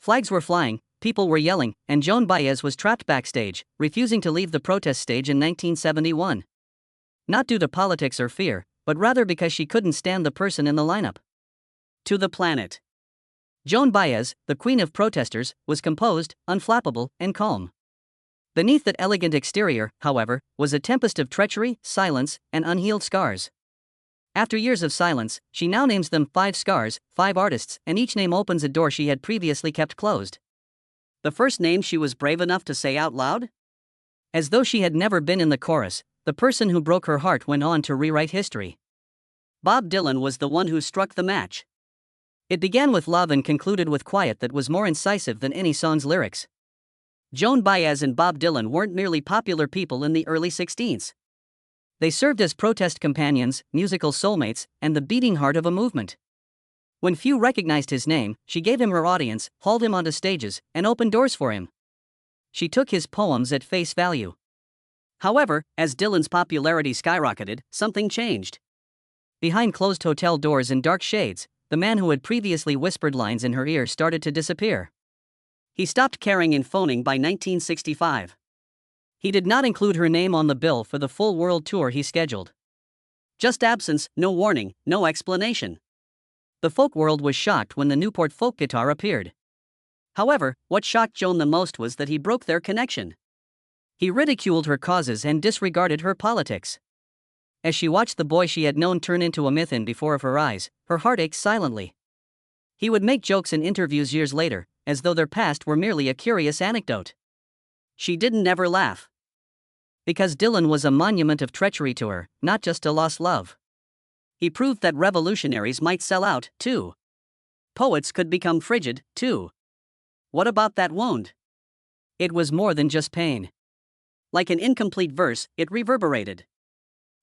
Flags were flying, people were yelling, and Joan Baez was trapped backstage, refusing to leave the protest stage in 1971. Not due to politics or fear, but rather because she couldn't stand the person in the lineup. To the planet. Joan Baez, the queen of protesters, was composed, unflappable, and calm. Beneath that elegant exterior, however, was a tempest of treachery, silence, and unhealed scars. After years of silence, she now names them 5 scars, 5 artists, and each name opens a door she had previously kept closed. The first name she was brave enough to say out loud? As though she had never been in the chorus, the person who broke her heart went on to rewrite history. Bob Dylan was the one who struck the match. It began with love and concluded with quiet that was more incisive than any song's lyrics. Joan Baez and Bob Dylan weren't merely popular people in the early 60s. They served as protest companions, musical soulmates, and the beating heart of a movement. When few recognized his name, she gave him her audience, hauled him onto stages, and opened doors for him. She took his poems at face value. However, as Dylan's popularity skyrocketed, something changed. Behind closed hotel doors and dark shades, the man who had previously whispered lines in her ear started to disappear. He stopped caring and phoning by 1965. He did not include her name on the bill for the full world tour he scheduled. Just absence, no warning, no explanation. The folk world was shocked when the Newport folk guitar appeared. However, what shocked Joan the most was that he broke their connection. He ridiculed her causes and disregarded her politics. As she watched the boy she had known turn into a myth in before of her eyes, her heart ached silently. He would make jokes in interviews years later, as though their past were merely a curious anecdote. She didn't ever laugh. Because Dylan was a monument of treachery to her, not just a lost love. He proved that revolutionaries might sell out, too. Poets could become frigid, too. What about that wound? It was more than just pain. Like an incomplete verse, it reverberated.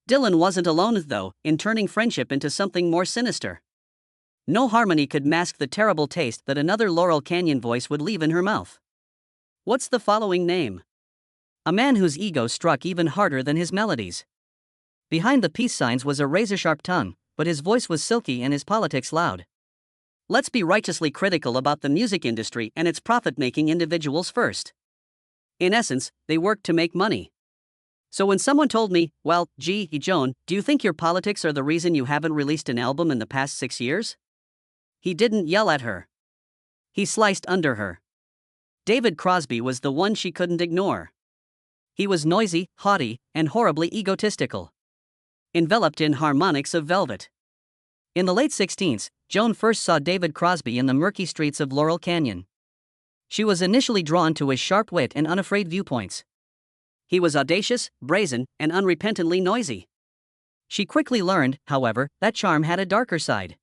Dylan wasn't alone, though, in turning friendship into something more sinister. No harmony could mask the terrible taste that another Laurel Canyon voice would leave in her mouth. What's the following name? A man whose ego struck even harder than his melodies. Behind the peace signs was a razor-sharp tongue, but his voice was silky and his politics loud. Let's be righteously critical about the music industry and its profit-making individuals first. In essence, they worked to make money. So when someone told me, well, gee, Joan, do you think your politics are the reason you haven't released an album in the past 6 years? He didn't yell at her. He sliced under her. David Crosby was the one she couldn't ignore. He was noisy, haughty, and horribly egotistical. Enveloped in harmonics of velvet. In the late 60s, Joan first saw David Crosby in the murky streets of Laurel Canyon. She was initially drawn to his sharp wit and unafraid viewpoints. He was audacious, brazen, and unrepentantly noisy. She quickly learned, however, that charm had a darker side.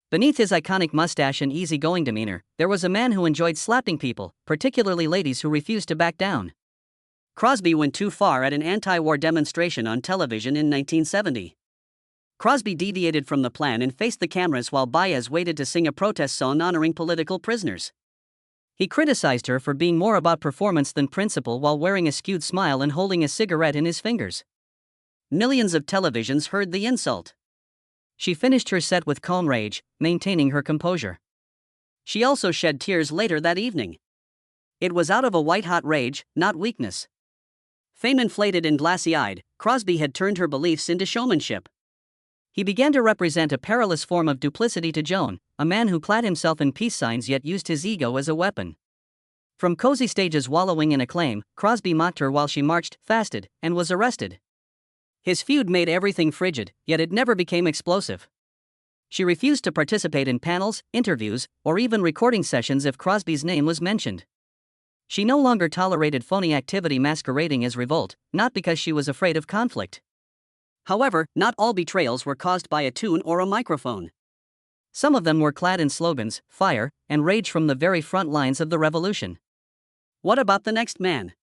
Beneath his iconic mustache and easygoing demeanor, there was a man who enjoyed slapping people, particularly ladies who refused to back down. Crosby went too far at an anti-war demonstration on television in 1970. Crosby deviated from the plan and faced the cameras while Baez waited to sing a protest song honoring political prisoners. He criticized her for being more about performance than principle while wearing a skewed smile and holding a cigarette in his fingers. Millions of televisions heard the insult. She finished her set with calm rage, maintaining her composure. She also shed tears later that evening. It was out of a white-hot rage, not weakness. Fame-inflated and glassy-eyed, Crosby had turned her beliefs into showmanship. He began to represent a perilous form of duplicity to Joan, a man who clad himself in peace signs yet used his ego as a weapon. From cozy stages wallowing in acclaim, Crosby mocked her while she marched, fasted, and was arrested. His feud made everything frigid, yet it never became explosive. She refused to participate in panels, interviews, or even recording sessions if Crosby's name was mentioned. She no longer tolerated phony activity masquerading as revolt, not because she was afraid of conflict. However, not all betrayals were caused by a tune or a microphone. Some of them were clad in slogans, fire, and rage from the very front lines of the revolution. What about the next man?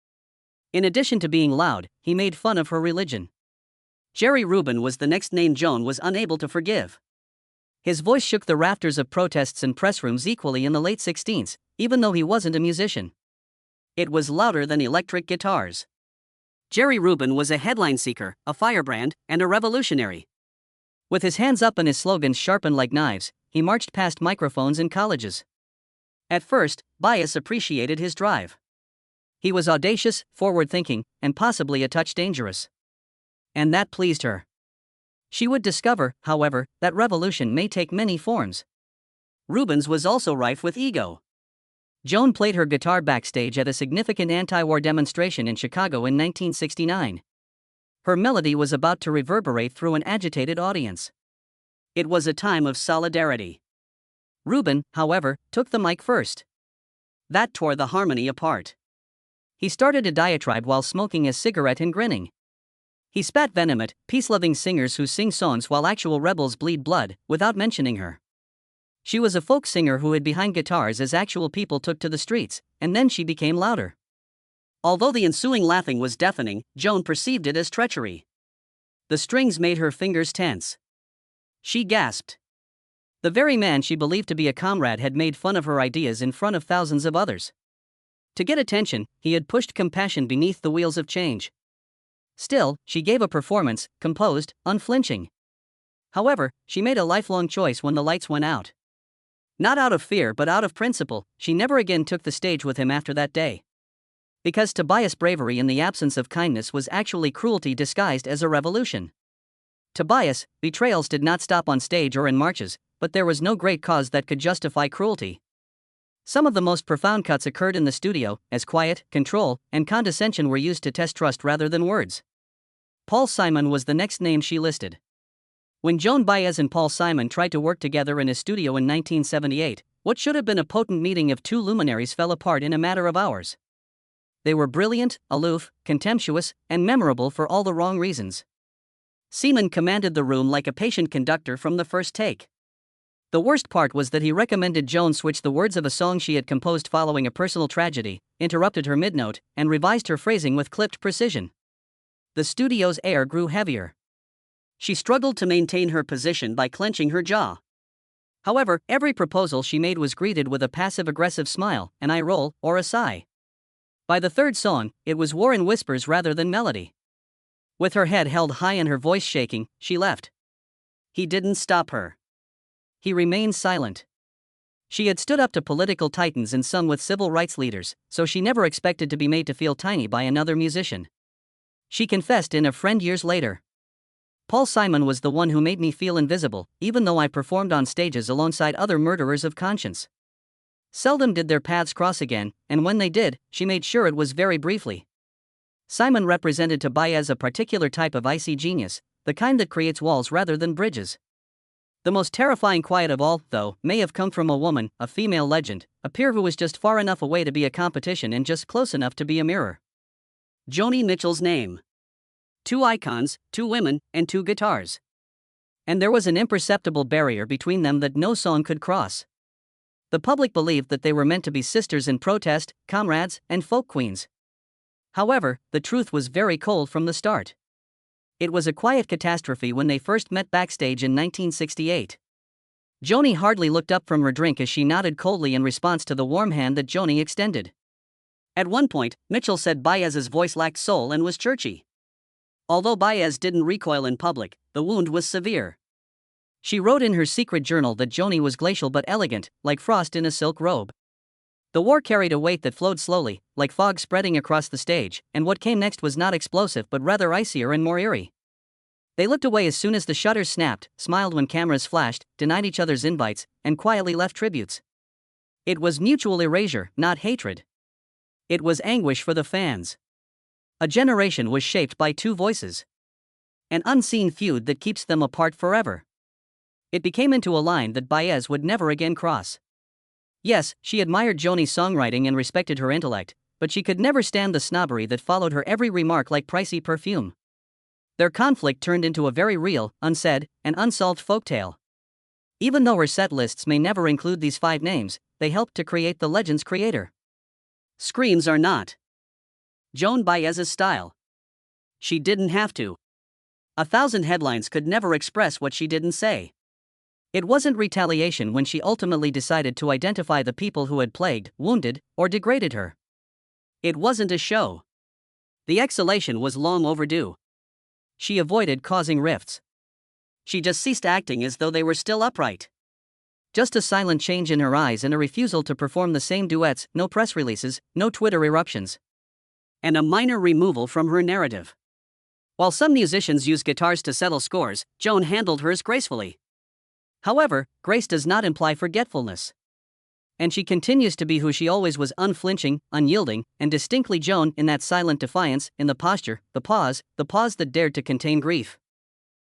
In addition to being loud, he made fun of her religion. Jerry Rubin was the next name Joan was unable to forgive. His voice shook the rafters of protests and press rooms equally in the late 60s, even though he wasn't a musician. It was louder than electric guitars. Jerry Rubin was a headline seeker, a firebrand, and a revolutionary. With his hands up and his slogans sharpened like knives, he marched past microphones in colleges. At first, Baez appreciated his drive. He was audacious, forward-thinking, and possibly a touch dangerous. And that pleased her. She would discover, however, that revolution may take many forms. Rubens was also rife with ego. Joan played her guitar backstage at a significant anti-war demonstration in Chicago in 1969. Her melody was about to reverberate through an agitated audience. It was a time of solidarity. Rubin, however, took the mic first. That tore the harmony apart. He started a diatribe while smoking a cigarette and grinning. He spat venom at peace-loving singers who sing songs while actual rebels bleed blood, without mentioning her. She was a folk singer who hid behind guitars as actual people took to the streets, and then she became louder. Although the ensuing laughing was deafening, Joan perceived it as treachery. The strings made her fingers tense. She gasped. The very man she believed to be a comrade had made fun of her ideas in front of thousands of others. To get attention, he had pushed compassion beneath the wheels of change. Still, she gave a performance, composed, unflinching. However, she made a lifelong choice when the lights went out. Not out of fear but out of principle, she never again took the stage with him after that day. Because to Baez, bravery in the absence of kindness was actually cruelty disguised as a revolution. To Baez, betrayals did not stop on stage or in marches, but there was no great cause that could justify cruelty. Some of the most profound cuts occurred in the studio, as quiet, control, and condescension were used to test trust rather than words. Paul Simon was the next name she listed. When Joan Baez and Paul Simon tried to work together in his studio in 1978, what should have been a potent meeting of two luminaries fell apart in a matter of hours. They were brilliant, aloof, contemptuous, and memorable for all the wrong reasons. Simon commanded the room like a patient conductor from the first take. The worst part was that he recommended Joan switch the words of a song she had composed following a personal tragedy, interrupted her mid-note, and revised her phrasing with clipped precision. The studio's air grew heavier. She struggled to maintain her position by clenching her jaw. However, every proposal she made was greeted with a passive-aggressive smile, an eye roll, or a sigh. By the third song, it was war in whispers rather than melody. With her head held high and her voice shaking, she left. He didn't stop her. He remained silent. She had stood up to political titans and sung with civil rights leaders, so she never expected to be made to feel tiny by another musician. She confessed in A Friend years later. Paul Simon was the one who made me feel invisible, even though I performed on stages alongside other murderers of conscience. Seldom did their paths cross again, and when they did, she made sure it was very briefly. Simon represented to Baez a particular type of icy genius, the kind that creates walls rather than bridges. The most terrifying quiet of all, though, may have come from a woman, a female legend, a peer who was just far enough away to be a competition and just close enough to be a mirror. Joni Mitchell's name. 2 icons, 2 women, and 2 guitars. And there was an imperceptible barrier between them that no song could cross. The public believed that they were meant to be sisters in protest, comrades, and folk queens. However, the truth was very cold from the start. It was a quiet catastrophe when they first met backstage in 1968. Joni hardly looked up from her drink as she nodded coldly in response to the warm hand that Joni extended. At one point, Mitchell said Baez's voice lacked soul and was churchy. Although Baez didn't recoil in public, the wound was severe. She wrote in her secret journal that Joni was glacial but elegant, like frost in a silk robe. The war carried a weight that flowed slowly, like fog spreading across the stage, and what came next was not explosive but rather icier and more eerie. They looked away as soon as the shutters snapped, smiled when cameras flashed, denied each other's invites, and quietly left tributes. It was mutual erasure, not hatred. It was anguish for the fans. A generation was shaped by 2 voices. An unseen feud that keeps them apart forever. It became into a line that Baez would never again cross. Yes, she admired Joni's songwriting and respected her intellect, but she could never stand the snobbery that followed her every remark like pricey perfume. Their conflict turned into a very real, unsaid, and unsolved folktale. Even though her set lists may never include these 5 names, they helped to create the legend's creator. Screams are not Joan Baez's style. She didn't have to. 1,000 headlines could never express what she didn't say. It wasn't retaliation when she ultimately decided to identify the people who had plagued, wounded, or degraded her. It wasn't a show. The exhalation was long overdue. She avoided causing rifts. She just ceased acting as though they were still upright. Just a silent change in her eyes and a refusal to perform the same duets, no press releases, no Twitter eruptions. And a minor removal from her narrative. While some musicians use guitars to settle scores, Joan handled hers gracefully. However, grace does not imply forgetfulness. And she continues to be who she always was, unflinching, unyielding, and distinctly Joan, in that silent defiance, in the posture, the pause that dared to contain grief.